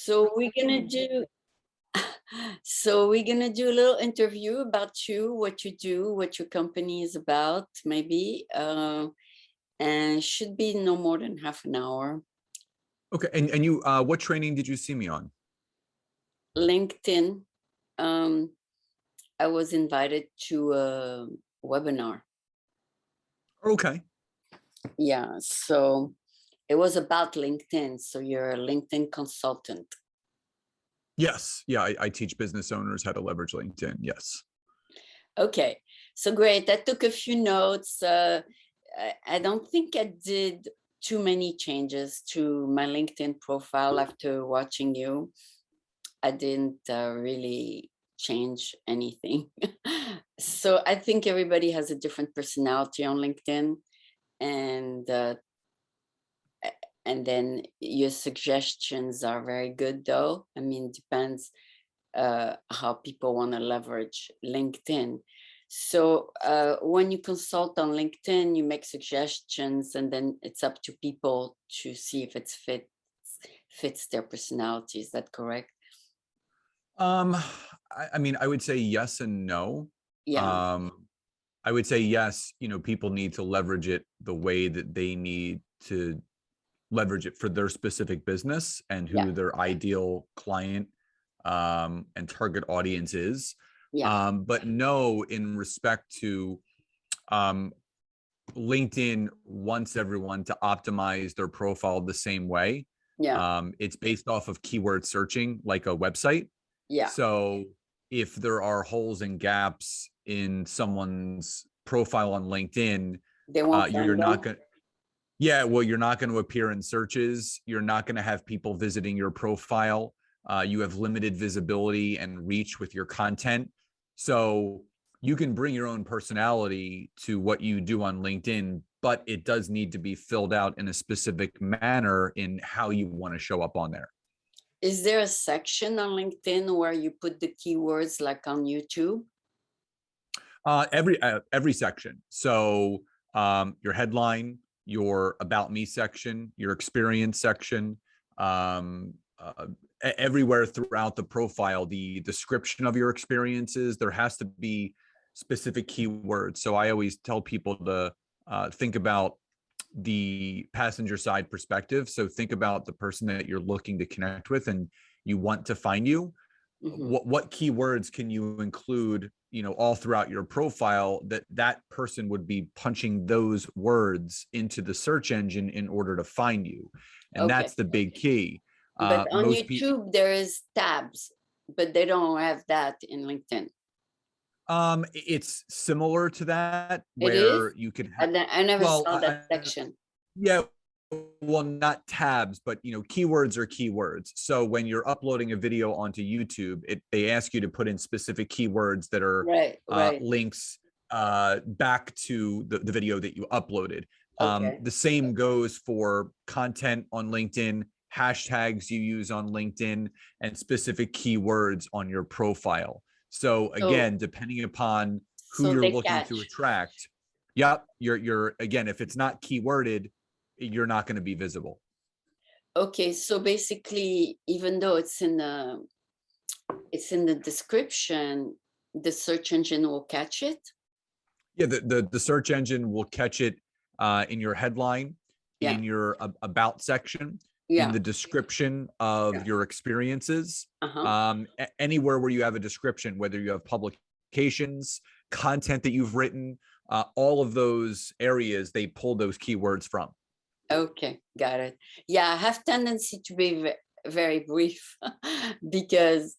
So we're gonna do so we're gonna do a little interview about you, what you do, what your company is about, maybe. And should be no more than half an hour. Okay. And you, what training did you see me on? LinkedIn. Um, I was invited to a webinar. Okay. Yeah, so it was about LinkedIn. So you're a LinkedIn consultant. Yes. Yeah. I teach business owners how to leverage LinkedIn. Yes. Okay, so great. I took a few notes. I don't think I did too many changes to my LinkedIn profile after watching you. I didn't really change anything. So I think everybody has a different personality on LinkedIn, and then your suggestions are very good though. I mean, depends how people want to leverage LinkedIn. So when you consult on LinkedIn, you make suggestions, and then it's up to people to see if it fits their personality. Is that correct? I mean, I would say yes and no. Yeah. I would say yes, people need to leverage it the way that they need to leverage it for their specific business and who Yeah. their ideal client and target audience is. Yeah. But no, in respect to LinkedIn wants everyone to optimize their profile the same way. Yeah. It's based off of keyword searching, like a website. Yeah. So if there are holes and gaps in someone's profile on LinkedIn, They won't you're find not them. going to, yeah, well, you're not going to appear in searches. You're not going to have people visiting your profile. You have limited visibility and reach with your content. So you can bring your own personality to what you do on LinkedIn, but it does need to be filled out in a specific manner in how you want to show up on there. Is there a section on LinkedIn where you put the keywords like on YouTube? Every section. So your headline, your about me section, your experience section, everywhere throughout the profile, the description of your experiences, there has to be specific keywords. So I always tell people to think about the passenger side perspective. So think about the person that you're looking to connect with and you want to find you. Mm-hmm. What keywords can you include, all throughout your profile that person would be punching those words into the search engine in order to find you. And Okay. that's the big key. But on Most people, YouTube, there is tabs, but they don't have that in LinkedIn. it's similar to that It is? where you could I never well, saw that section. yeah, well, not tabs, but keywords are keywords. So when you're uploading a video onto YouTube, they ask you to put in specific keywords that are Right. links back to the video that you uploaded. Okay. The same goes for content on LinkedIn, hashtags you use on LinkedIn, and specific keywords on your profile. So again, depending upon who So you're they looking to catch. attract, yep, you're again, if it's not keyworded, you're not going to be visible. Okay, so basically, even though it's in the description, the search engine will catch it. Yeah, the search engine will catch it in your headline, Yeah. in your about section, in Yeah. the description of Yeah. your experiences, Uh-huh. anywhere where you have a description, whether you have publications, content that you've written, all of those areas, they pull those keywords from. Okay, got it. Yeah, I have tendency to be very brief because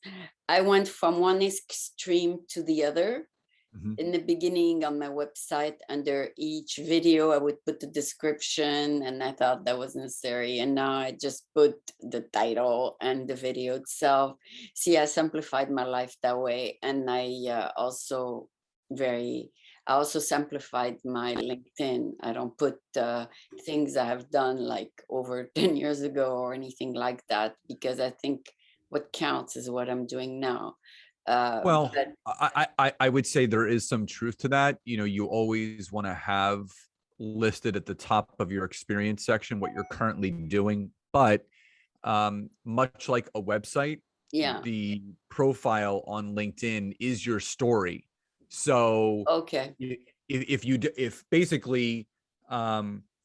I went from one extreme to the other. Mm-hmm. In the beginning on my website, under each video, I would put the description, and I thought that was necessary. And now I just put the title and the video itself. See, I simplified my life that way. And I also simplified my LinkedIn. I don't put things I have done like over 10 years ago or anything like that, because I think what counts is what I'm doing now. Well, But I would say there is some truth to that. You always want to have listed at the top of your experience section what you're currently doing, but much like a website, Yeah. the profile on LinkedIn is your story. So Okay. if basically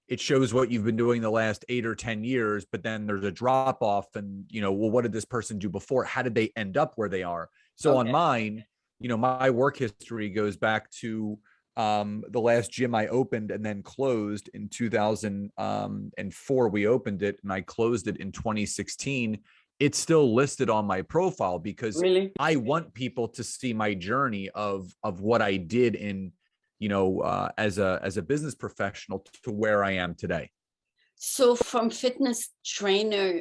it shows what you've been doing the last 8 or 10 years, but then there's a drop off and, well, what did this person do before? How did they end up where they are? So on Okay. mine, my work history goes back to the last gym I opened and then closed in 2004. We opened it and I closed it in 2016. It's still listed on my profile because Really? I want people to see my journey of what I did in, as a business professional to where I am today. So from fitness trainer,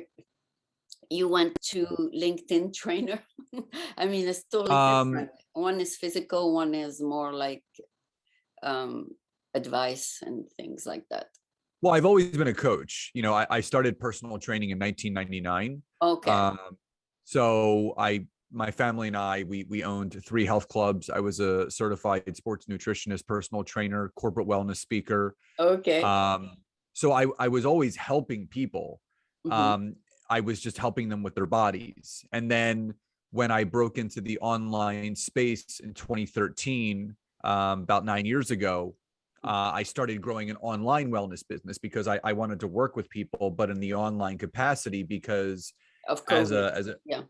you went to LinkedIn trainer? I mean, it's totally different. One is physical, one is more like advice and things like that. Well, I've always been a coach. I started personal training in 1999. Okay. So my family and I, we owned 3 health clubs. I was a certified sports nutritionist, personal trainer, corporate wellness speaker. Okay. So I was always helping people. Mm-hmm. I was just helping them with their bodies. And then when I broke into the online space in 2013, about 9 years ago, I started growing an online wellness business because I wanted to work with people, but in the online capacity, because Of as COVID. a Yeah.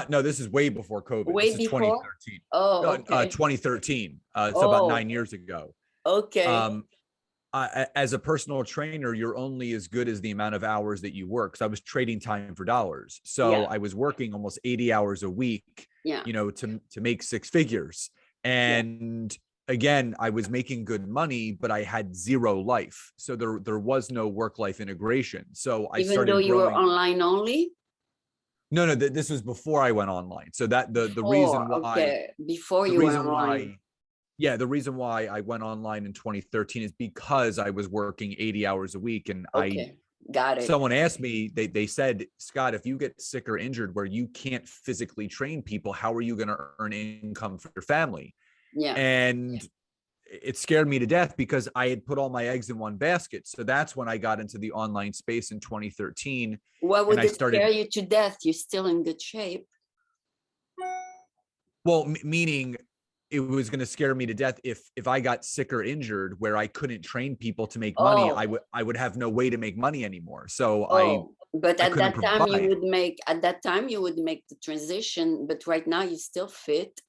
no, this is way before COVID. Way This is before? 2013. Oh, okay. 2013. So about 9 Oh, years ago. okay. As a personal trainer, you're only as good as the amount of hours that you work. So I was trading time for dollars. So Yeah. I was working almost 80 hours a week, Yeah. to make 6 figures. Yeah. And again, I was making good money, but I had zero life. So there was no work-life integration. So I Even though started you were growing. online only? No, this was before I went online. So that the reason Before, why okay. Before the you were reason online. why yeah, the reason why I went online in 2013 is because I was working 80 hours a week. And Okay. Got it. someone asked me, they said, Scott, if you get sick or injured where you can't physically train people, how are you going to earn income for your family? Yeah. And it scared me to death because I had put all my eggs in one basket. So that's when I got into the online space in 2013. What And would I it started, scare you to death? You're still in good shape. well, meaning it was going to scare me to death if I got sick or injured where I couldn't train people to make money. Oh, I would have no way to make money anymore. So oh. But I at couldn't that time provide. you would make the transition, but right now you're still fit.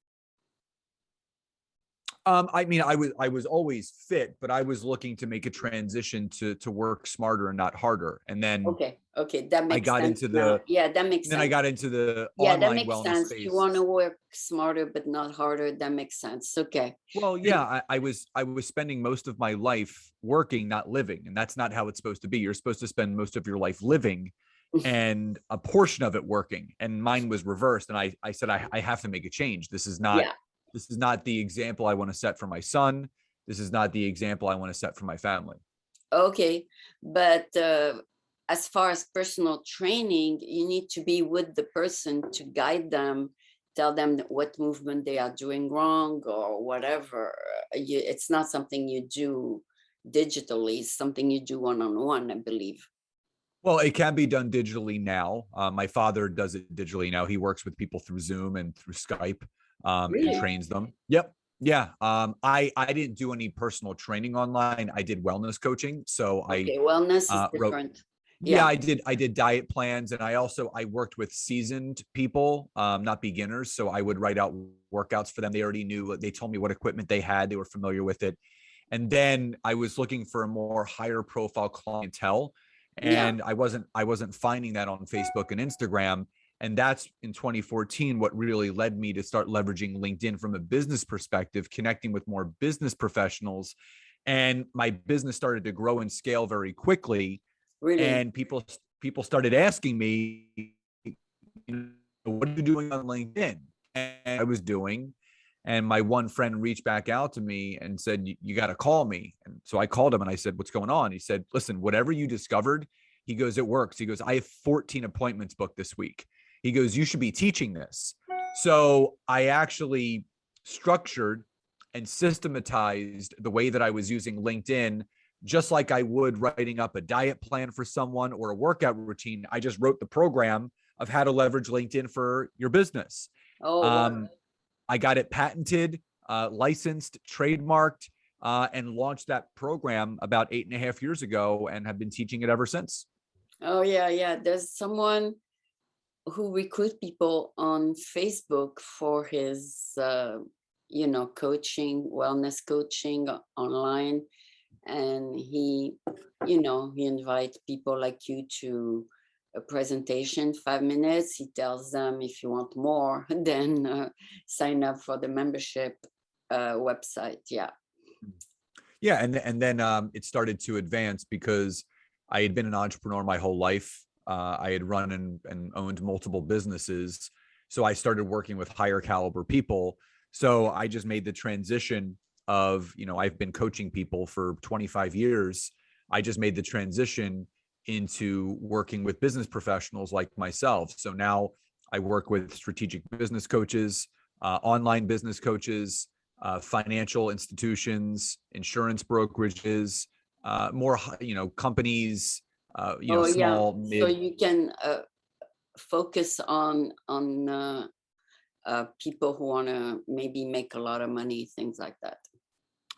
I mean, I was always fit, but I was looking to make a transition to work smarter and not harder. And then Okay. Okay. That I makes got sense into now. the Yeah, that makes then I sense. got into the Yeah, that online makes wellness sense. You want space. to work smarter but not harder. That makes sense. Okay. Well, yeah, I was spending most of my life working, not living, and that's not how it's supposed to be. You're supposed to spend most of your life living and a portion of it working. And mine was reversed. And I said, I have to make a change. Yeah. This is not the example I want to set for my son. This is not the example I want to set for my family. Okay. But as far as personal training, you need to be with the person to guide them, tell them what movement they are doing wrong or whatever. It's not something you do digitally, it's something you do one-on-one, I believe. Well, it can be done digitally now. My father does it digitally now. He works with people through Zoom and through Skype, and Really? trains them. Yep. Yeah. I didn't do any personal training online. I did wellness coaching. So I Okay, wellness is wrote, different. yeah, Yeah, I did diet plans, and I worked with seasoned people, not beginners. So I would write out workouts for them. They already knew, they told me what equipment they had. They were familiar with it. And then I was looking for a more higher profile clientele, yeah, and I wasn't finding that on Facebook and Instagram. And that's in 2014 what really led me to start leveraging LinkedIn from a business perspective, connecting with more business professionals. And my business started to grow and scale very quickly. really. And people started asking me, what are you doing on LinkedIn? And I was doing. And my one friend reached back out to me and said, you got to call me. And so I called him and I said, what's going on? He said, listen, whatever you discovered, he goes, it works. He goes, I have 14 appointments booked this week. He goes, you should be teaching this. So I actually structured and systematized the way that I was using LinkedIn just like I would writing up a diet plan for someone or a workout routine. I just wrote the program of how to leverage LinkedIn for your business. Oh, wow. I got it patented, licensed, trademarked, and launched that program about 8.5 years ago and have been teaching it ever since. Oh, yeah, yeah. There's someone who recruit people on Facebook for his, coaching, wellness coaching online. And he invite people like you to a presentation, 5 minutes. He tells them, if you want more, then sign up for the membership website. Yeah. Yeah. And then it started to advance because I had been an entrepreneur my whole life. I had run and owned multiple businesses. So I started working with higher caliber people. So I just made the transition of, I've been coaching people for 25 years. I just made the transition into working with business professionals like myself. So now I work with strategic business coaches, online business coaches, financial institutions, insurance brokerages, more, companies, Oh, yeah. small, So mid. you can focus on people who want to maybe make a lot of money, things like that.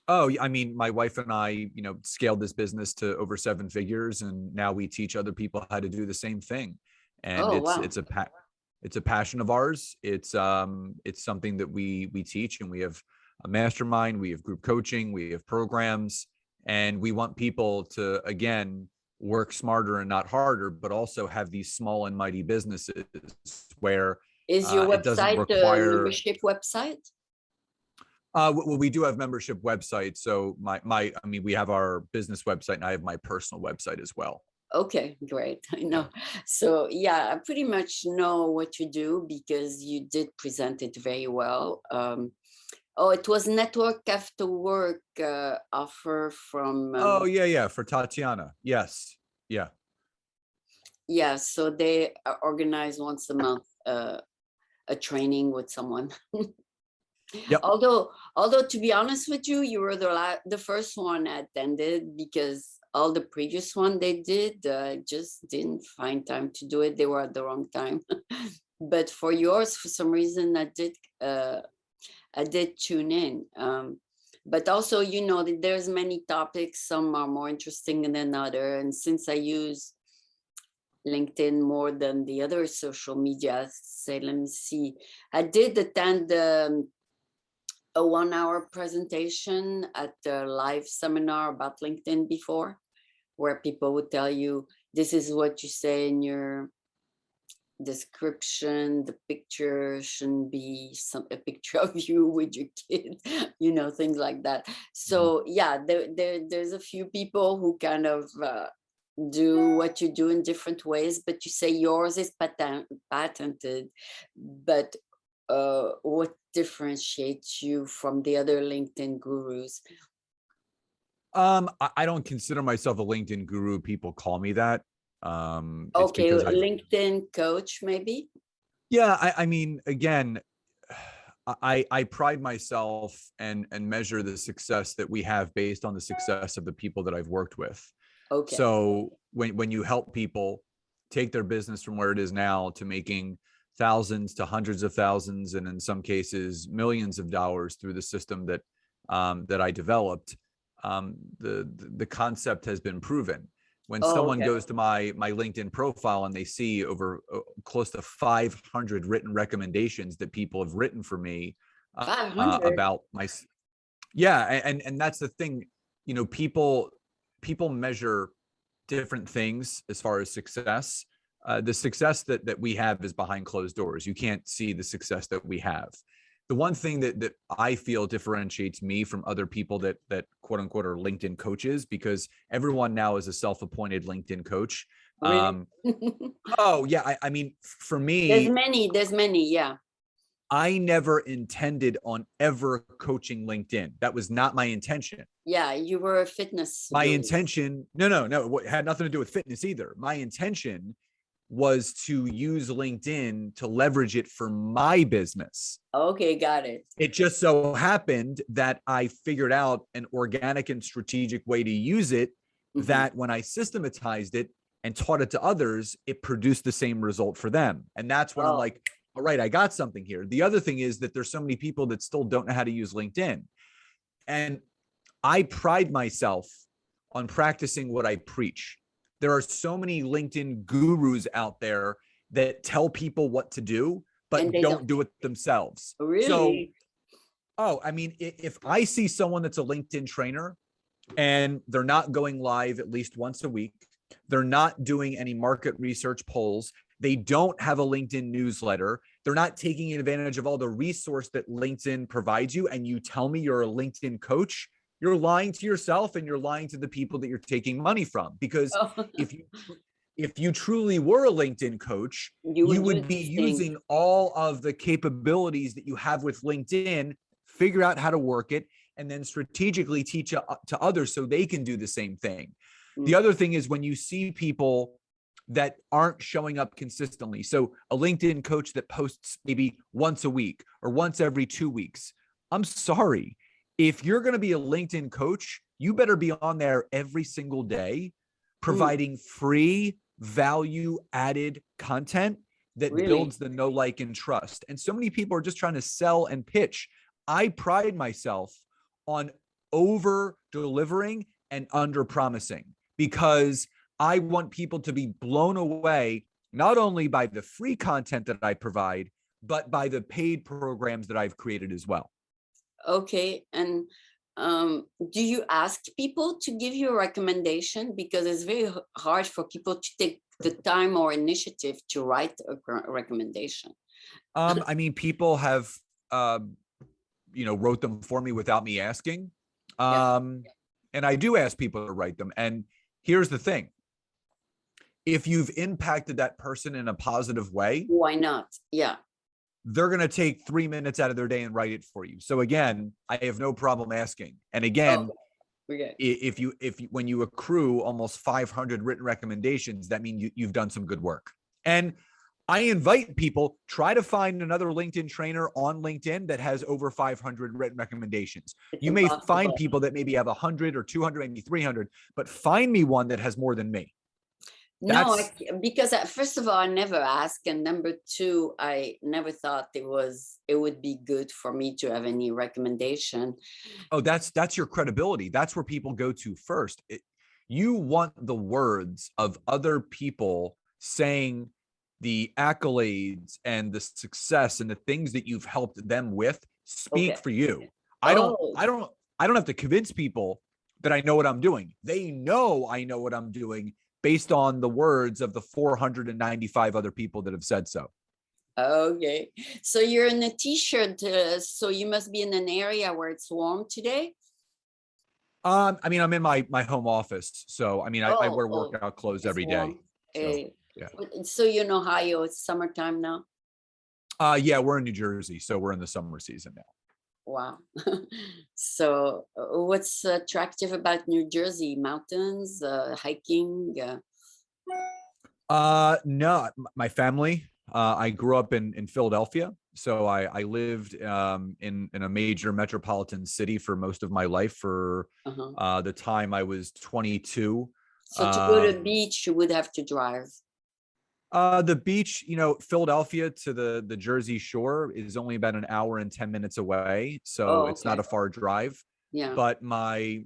Oh, I mean, my wife and I, scaled this business to over 7 figures, and now we teach other people how to do the same thing. And Oh, wow. it's a passion of ours. It's something that we teach, and we have a mastermind, we have group coaching, we have programs, and we want people to, again, work smarter and not harder, but also have these small and mighty businesses where Is your it doesn't website a require. membership website? Well, we do have membership websites. So we have our business website, and I have my personal website as well. Okay, great. I know. So yeah, I pretty much know what you do because you did present it very well. It was Network After Work offer from. Oh, yeah. For Tatiana. Yes. Yeah. Yeah, so they organize once a month a training with someone. Yep. Although to be honest with you, you were the first one I attended because all the previous one they did, just didn't find time to do it. They were at the wrong time. But for yours, for some reason, I did tune in. But also, there's many topics. Some are more interesting than other. And since I use LinkedIn more than the other social media, let me see. I did attend a 1-hour presentation at a live seminar about LinkedIn before, where people would tell you, this is what you say in your description. The picture shouldn't be a picture of you with your kid, things like that. So yeah, there's a few people who kind of do what you do in different ways, but you say yours is patented. But what differentiates you from the other LinkedIn gurus? I don't consider myself a LinkedIn guru. People call me that. It's Okay, because LinkedIn coach, maybe? Yeah, I mean, again, I pride myself and measure the success that we have based on the success of the people that I've worked with. Okay. So when you help people take their business from where it is now to making thousands to hundreds of thousands, and in some cases millions of dollars through the system that I developed, the concept has been proven. When someone goes to my LinkedIn profile and they see over close to 500 written recommendations that people have written for me about my, and that's the thing, people measure different things as far as success. The success that we have is behind closed doors. You can't see the success that we have. The one thing that I feel differentiates me from other people that quote unquote are LinkedIn coaches, because everyone now is a self-appointed LinkedIn coach. Really? Oh yeah. I mean, for me, there's many. Yeah. I never intended on ever coaching LinkedIn. That was not my intention. Yeah. You were a fitness. My intention, no, it had nothing to do with fitness either. My intention was to use LinkedIn to leverage it for my business. Okay, got it. It just so happened that I figured out an organic and strategic way to use it, that when I systematized it and taught it to others, it produced the same result for them. And that's when I'm like, all right, I got something here. The other thing is that there's so many people that still don't know how to use LinkedIn. And I pride myself on practicing what I preach. There are so many LinkedIn gurus out there that tell people what to do, but don't do it themselves. Really? So, I mean, if I see someone that's a LinkedIn trainer and they're not going live at least once a week, they're not doing any market research polls, they don't have a LinkedIn newsletter, they're not taking advantage of all the resource that LinkedIn provides you, and you tell me you're a LinkedIn coach, you're lying to yourself and you're lying to the people that you're taking money from. Because if you truly were a LinkedIn coach, you would be using all of the capabilities that you have with LinkedIn, figure out how to work it, and then strategically teach it to others so they can do the same thing. The other thing is when you see people that aren't showing up consistently. So a LinkedIn coach that posts maybe once a week or once every 2 weeks. I'm sorry. If you're going to be a LinkedIn coach, you better be on there every single day, providing free value added content that builds the know, like, and trust. And so many people are just trying to sell and pitch. I pride myself on over delivering and under promising, because I want people to be blown away, not only by the free content that I provide, but by the paid programs that I've created as well. Okay. And do you ask people to give you a recommendation? Because it's very hard for people to take the time or initiative to write a recommendation. I mean, people have, wrote them for me without me asking. And I do ask people to write them. And here's the thing. If you've impacted that person in a positive way, why not? Yeah. They're going to take 3 minutes out of their day and write it for you. So again, I have no problem asking. And again, if you when you accrue almost 500 written recommendations, that means you've done some good work. And I invite people, try to find another LinkedIn trainer on LinkedIn that has over 500 written recommendations. You may find people that maybe have 100 or 200, maybe 300, but find me one that has more than me. No, because first of all, I never asked, and number two, I never thought it would be good for me to have any recommendation. Oh, that's your credibility. That's where people go to first. You want the words of other people saying the accolades and the success and the things that you've helped them with speak for you. I don't have to convince people that I know what I'm doing. They know I know what I'm doing, based on the words of the 495 other people that have said so. Okay. So you're in a t-shirt, so you must be in an area where it's warm today? I mean, I'm in my home office. So, I mean, I wear workout clothes every day. So, so you're in Ohio, it's summertime now? Yeah, we're in New Jersey. So we're in the summer season now. Wow. So what's attractive about New Jersey? Mountains, hiking? No, my family, I grew up in Philadelphia. So I lived in a major metropolitan city for most of my life for the time I was 22. So to go to the beach, you would have to drive. The beach, Philadelphia to the Jersey Shore is only about an hour and 10 minutes away. So it's not a far drive. Yeah. But my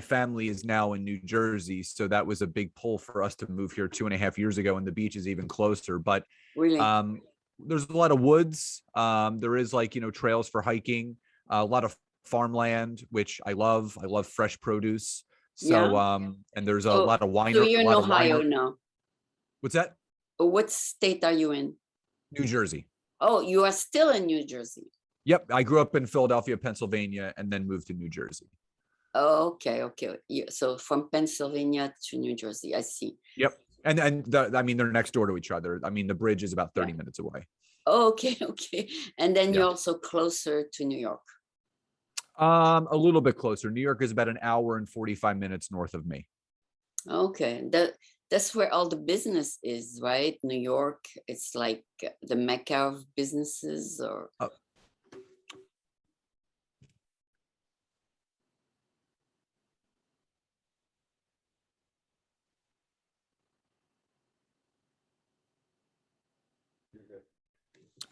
family is now in New Jersey. So that was a big pull for us to move here 2.5 years ago. And the beach is even closer. But really? There's a lot of woods. There is trails for hiking, a lot of farmland, which I love. I love fresh produce. So, and there's a lot of winery. So you're in Ohio now. What's that? What state are you in? New Jersey. Oh, you are still in New Jersey. Yep. I grew up in Philadelphia, Pennsylvania, and then moved to New Jersey. Oh, okay. So from Pennsylvania to New Jersey, I see. Yep. And they're next door to each other. I mean, the bridge is about 30 minutes away. Oh, okay. And then you're also closer to New York. A little bit closer. New York is about an hour and 45 minutes north of me. Okay. that's where all the business is, right? New York, it's like the mecca of businesses, or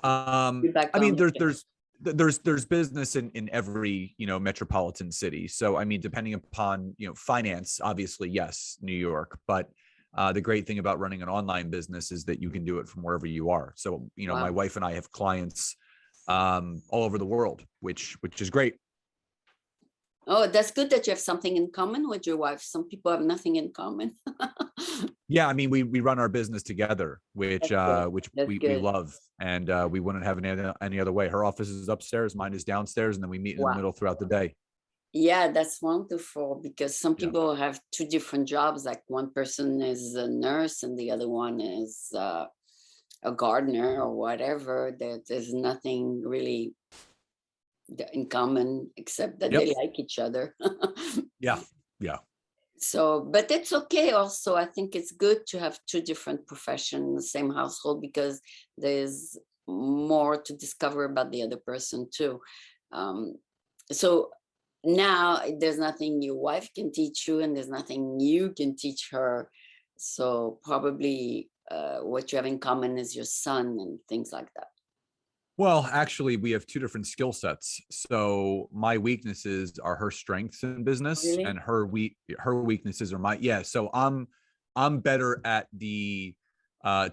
you're back I mean, on. there's business in every, metropolitan city. So I mean, depending upon, finance, obviously, yes, New York. But the great thing about running an online business is that you can do it from wherever you are. So, my Wow. wife and I have clients all over the world, which is great. Oh, that's good that you have something in common with your wife. Some people have nothing in common. Yeah, I mean, we run our business together, which That's good. That's we good. love, and we wouldn't have any other way. Her office is upstairs, mine is downstairs, and then we meet in the Wow. middle throughout the day. Yeah, that's wonderful, because some Yeah. people have two different jobs. Like one person is a nurse and the other one is a gardener or whatever. There's nothing really in common except that Yep. they like each other. Yeah. Yeah. So, but it's okay also. I think it's good to have two different professions in the same household, because there's more to discover about the other person too. So now there's nothing your wife can teach you, and there's nothing you can teach her. So probably what you have in common is your son and things like that. Well, actually, we have two different skill sets. So my weaknesses are her strengths in business, Really? and her weaknesses are my, yeah. So I'm better at the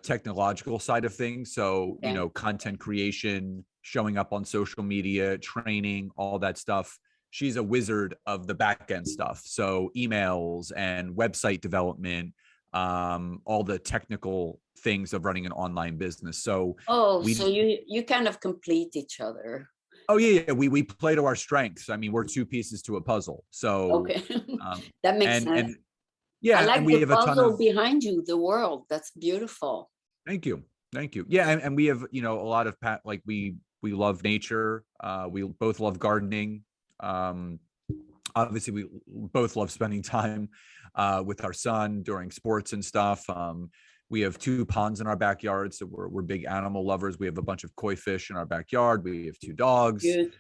technological side of things. So, Okay. content creation, showing up on social media, training, all that stuff. She's a wizard of the back end stuff. So emails and website development, all the technical things of running an online business. So Oh, so we you kind of complete each other. Oh yeah. We play to our strengths. I mean, we're two pieces to a puzzle. So, Okay. um, That makes and sense. I yeah, and like we the have a ton puzzle of. behind you, the world. That's beautiful. Thank you. Yeah, and we have a lot of like we love nature. We both love gardening. Um, Obviously, we both love spending time with our son during sports and stuff. We have two ponds in our backyard, so we're big animal lovers. We have a bunch of koi fish in our backyard. We have two dogs. Good.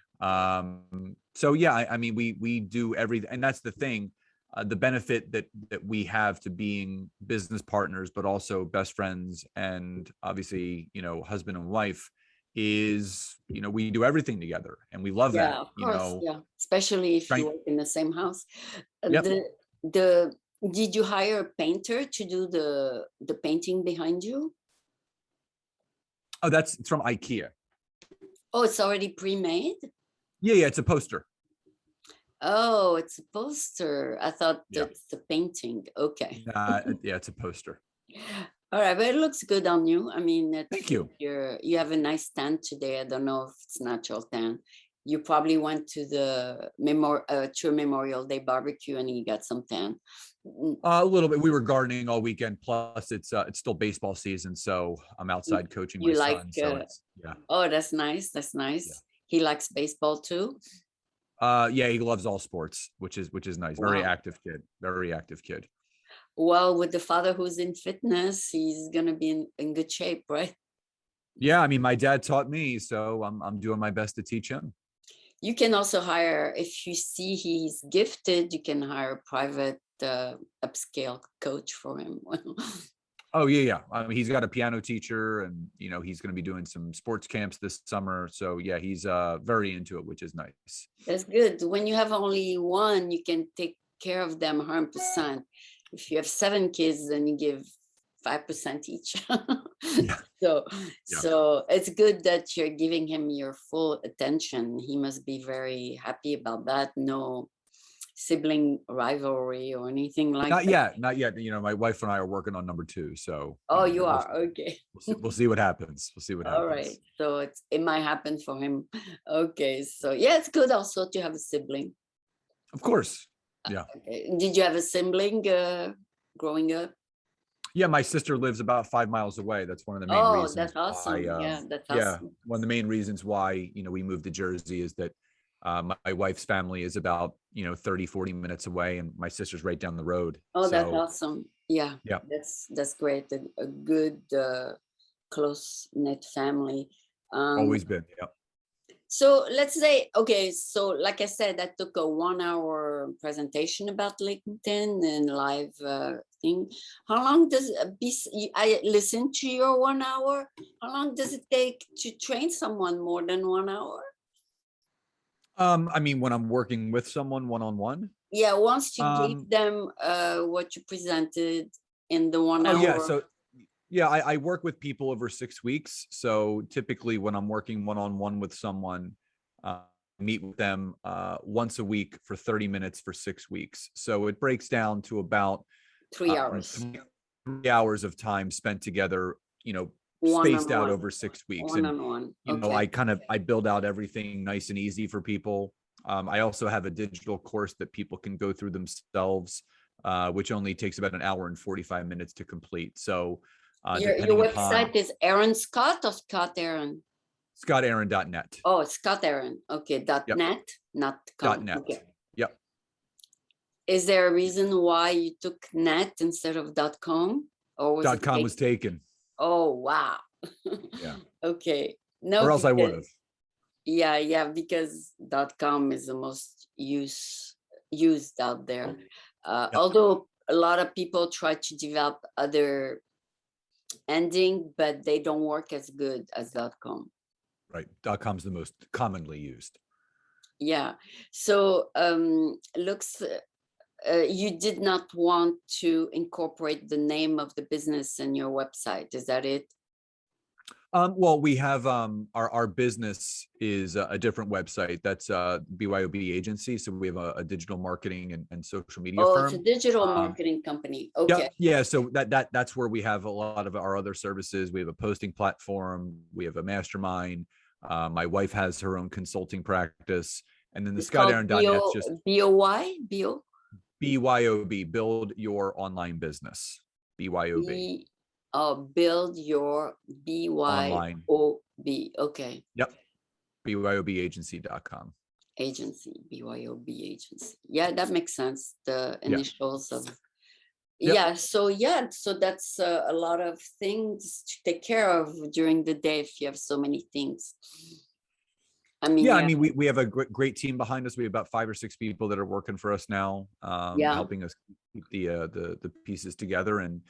So yeah, I mean, we do everything, and that's the thing. The benefit that we have to being business partners, but also best friends, and obviously, husband and wife, is we do everything together, and we love Yeah, that. of course. Yeah, especially if you Trying. work in the same house. Yep. The did you hire a painter to do the painting behind you? Oh, it's from IKEA. Oh, it's already pre-made? Yeah, it's a poster. Oh, it's a poster. I thought Yeah. that's the painting. Okay. Yeah, it's a poster. All right, but it looks good on you. I mean, Thank you. you have a nice tan today. I don't know if it's natural tan. You probably went to the Memorial Day barbecue and you got some tan. A little bit. We were gardening all weekend. Plus, it's still baseball season, so I'm outside coaching my You like? son. So it's yeah. Oh, that's nice. That's nice. Yeah. He likes baseball too. Yeah, he loves all sports, which is nice. Very Wow. active kid. Very active kid. Well, with the father who's in fitness, he's gonna be in good shape, right? Yeah, I mean, my dad taught me, so I'm doing my best to teach him. You can also hire, if you see he's gifted, you can hire a private upscale coach for him. Oh yeah. I mean, he's got a piano teacher, and he's going to be doing some sports camps this summer. So yeah, he's very into it, which is nice. That's good. When you have only one, you can take care of them 100%. If you have 7 kids, then you give 5% each. Yeah. So, Yeah. so it's good that you're giving him your full attention. He must be very happy about that. No sibling rivalry or anything like Not that. yet. Not yet. My wife and I are working on number 2. So. Oh, you are? Okay. We'll see what happens. We'll see what happens. All right. So it might happen for him. Okay. So yeah, it's good also to have a sibling. Of course. Yeah. Okay. Did you have a sibling growing up? Yeah, my sister lives about 5 miles away. That's one of the main reasons. That's awesome. Why, Yeah, that's yeah, awesome. one of the main reasons why we moved to Jersey is that My wife's family is about 30, 40 minutes away, and my sister's right down the road. Oh, that's So awesome. Yeah, yeah, that's great. A good close knit family. always been. Yeah. So let's say, okay, so like I said, I took a 1 hour presentation about LinkedIn and live thing. How long does I listen to your 1 hour? How long does it take to train someone more than 1 hour? I mean, when I'm working with someone one-on-one. Yeah, once you gave them what you presented in the 1 Oh yeah. hour. So yeah, I work with people over 6 weeks. So typically when I'm working one-on-one with someone, meet with them once a week for 30 minutes for 6 weeks. So it breaks down to about 3 hours. 3 hours of time spent together, One on spaced out one. over 6 weeks. One And, on one. Okay. I build out everything nice and easy for people. I also have a digital course that people can go through themselves, which only takes about an hour and 45 minutes to complete. So Your depending upon website is Aaron Scott or Scott Aaron? scottaaron.net. Oh, Scott Aaron. Okay, Yep. .net, not .com. .net. Okay. Yep. Is there a reason why you took net instead of .com, or was it .com was taken. Oh, wow. Yeah. Okay. No, Or else I would have. yeah, because .com is the most used out there. Yep. Although a lot of people try to develop other ending, but they don't work as good as .com. Right. .com is the most commonly used. Yeah. So looks you did not want to incorporate the name of the business in your website. Is that it? Well, we have our business is a different website. That's BYOB agency. So we have a digital marketing and social media Oh, firm. it's a digital marketing company. Okay. Yeah. So that's where we have a lot of our other services. We have a posting platform. We have a mastermind. My wife has her own consulting practice, and then the It's called scottaaron.net is just BOY? BO? BYOB, build your online business. BYOB. Build your Online. BYOB. Okay. Yep. BYOBagency.com. Agency, BYOB agency. Yeah, that makes sense. The Yeah. initials of. Yep. So that's a lot of things to take care of during the day if you have so many things. I mean, I mean, we have a great team behind us. We have about 5 or 6 people that are working for us now, helping us keep the pieces together. And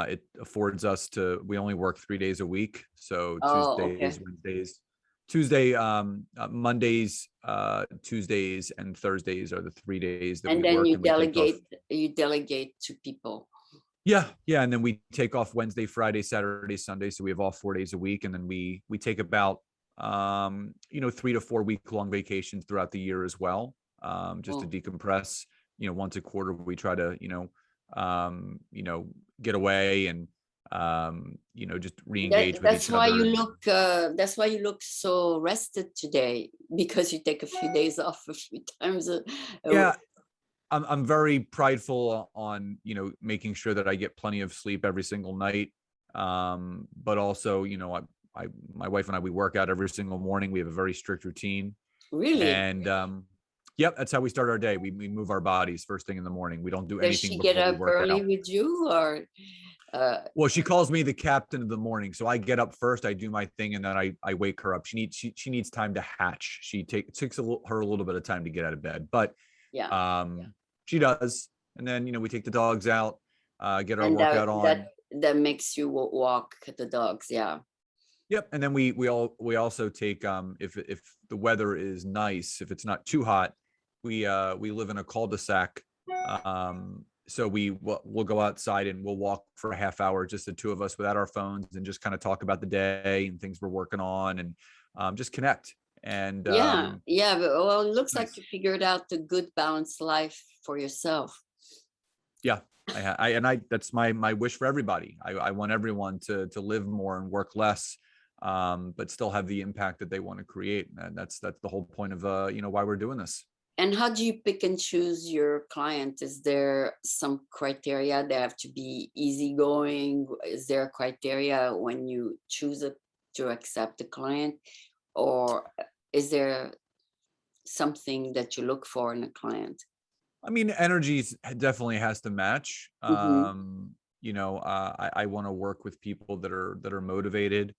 it affords us to, we only work 3 days a week. So Tuesdays, Wednesdays, Mondays, Tuesdays, and Thursdays are the 3 days that and we then work. you And we delegate to people. Yeah. And then we take off Wednesday, Friday, Saturday, Sunday. So we have all 4 days a week. And then we take about 3 to 4 week long vacations throughout the year as well. Just to decompress. Once a quarter we try to, get away and just re-engage with each other. That's why you look so rested today, because you take a few days off a few times. Yeah. I'm very prideful on, making sure that I get plenty of sleep every single night. But also, my wife and I, we work out every single morning. We have a very strict routine. Really? And yep, that's how we start our day. We move our bodies first thing in the morning. We don't do anything before we work out. Does she get up early with you, or? Well, she calls me the captain of the morning. So I get up first, I do my thing, and then I wake her up. She needs time to hatch. It takes her a little bit of time to get out of bed, but she does. And then, we take the dogs out, get our workout on. That makes you walk the dogs. Yeah. Yep. And then we also take, if the weather is nice, if it's not too hot, we live in a cul-de-sac. So we'll go outside and we'll walk for a half hour, just the two of us without our phones, and just kind of talk about the day and things we're working on, and just connect. And But, well, it looks like you figured out the good balanced life for yourself. Yeah. That's my wish for everybody. I want everyone to live more and work less, but still have the impact that they want to create. And that's the whole point of why we're doing this. And how do you pick and choose your client? Is there some criteria? They have to be easygoing? Is there a criteria when you choose to accept a client, or is there something that you look for in a client? I mean, energy definitely has to match. Mm-hmm. I want to work with people that are motivated,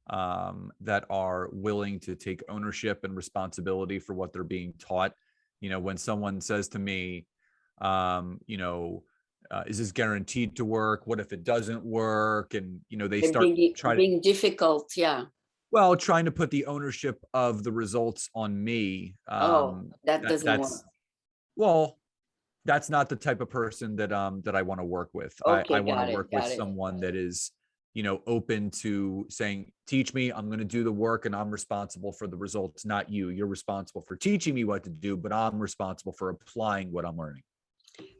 that are willing to take ownership and responsibility for what they're being taught. When someone says to me, is this guaranteed to work? What if it doesn't work? And they They're start being difficult. Yeah. trying to put the ownership of the results on me. Oh, that doesn't work. That's well, that's not the type of person that I want to work with. I Okay, want to got it, work with got it. someone that is, open to saying, teach me, I'm going to do the work and I'm responsible for the results, not you. You're responsible for teaching me what to do, but I'm responsible for applying what I'm learning.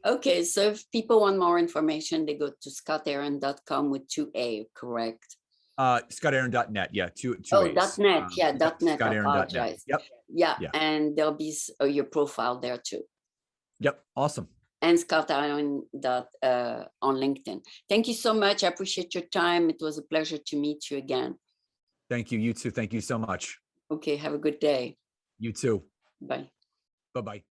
Okay, so if people want more information, they go to scottaaron.com with 2A, correct? ScottAaron.net. Yeah. Two Oh, A's. .net. Yeah, Yep. .net. I ScottAaron.net. apologize. Yep. Yeah, Yeah. and there'll be your profile there too. Yep. Awesome. And Scott Aaron on LinkedIn. Thank you so much. I appreciate your time. It was a pleasure to meet you again. Thank you. You too. Thank you so much. Okay, have a good day. You too. Bye. Bye-bye.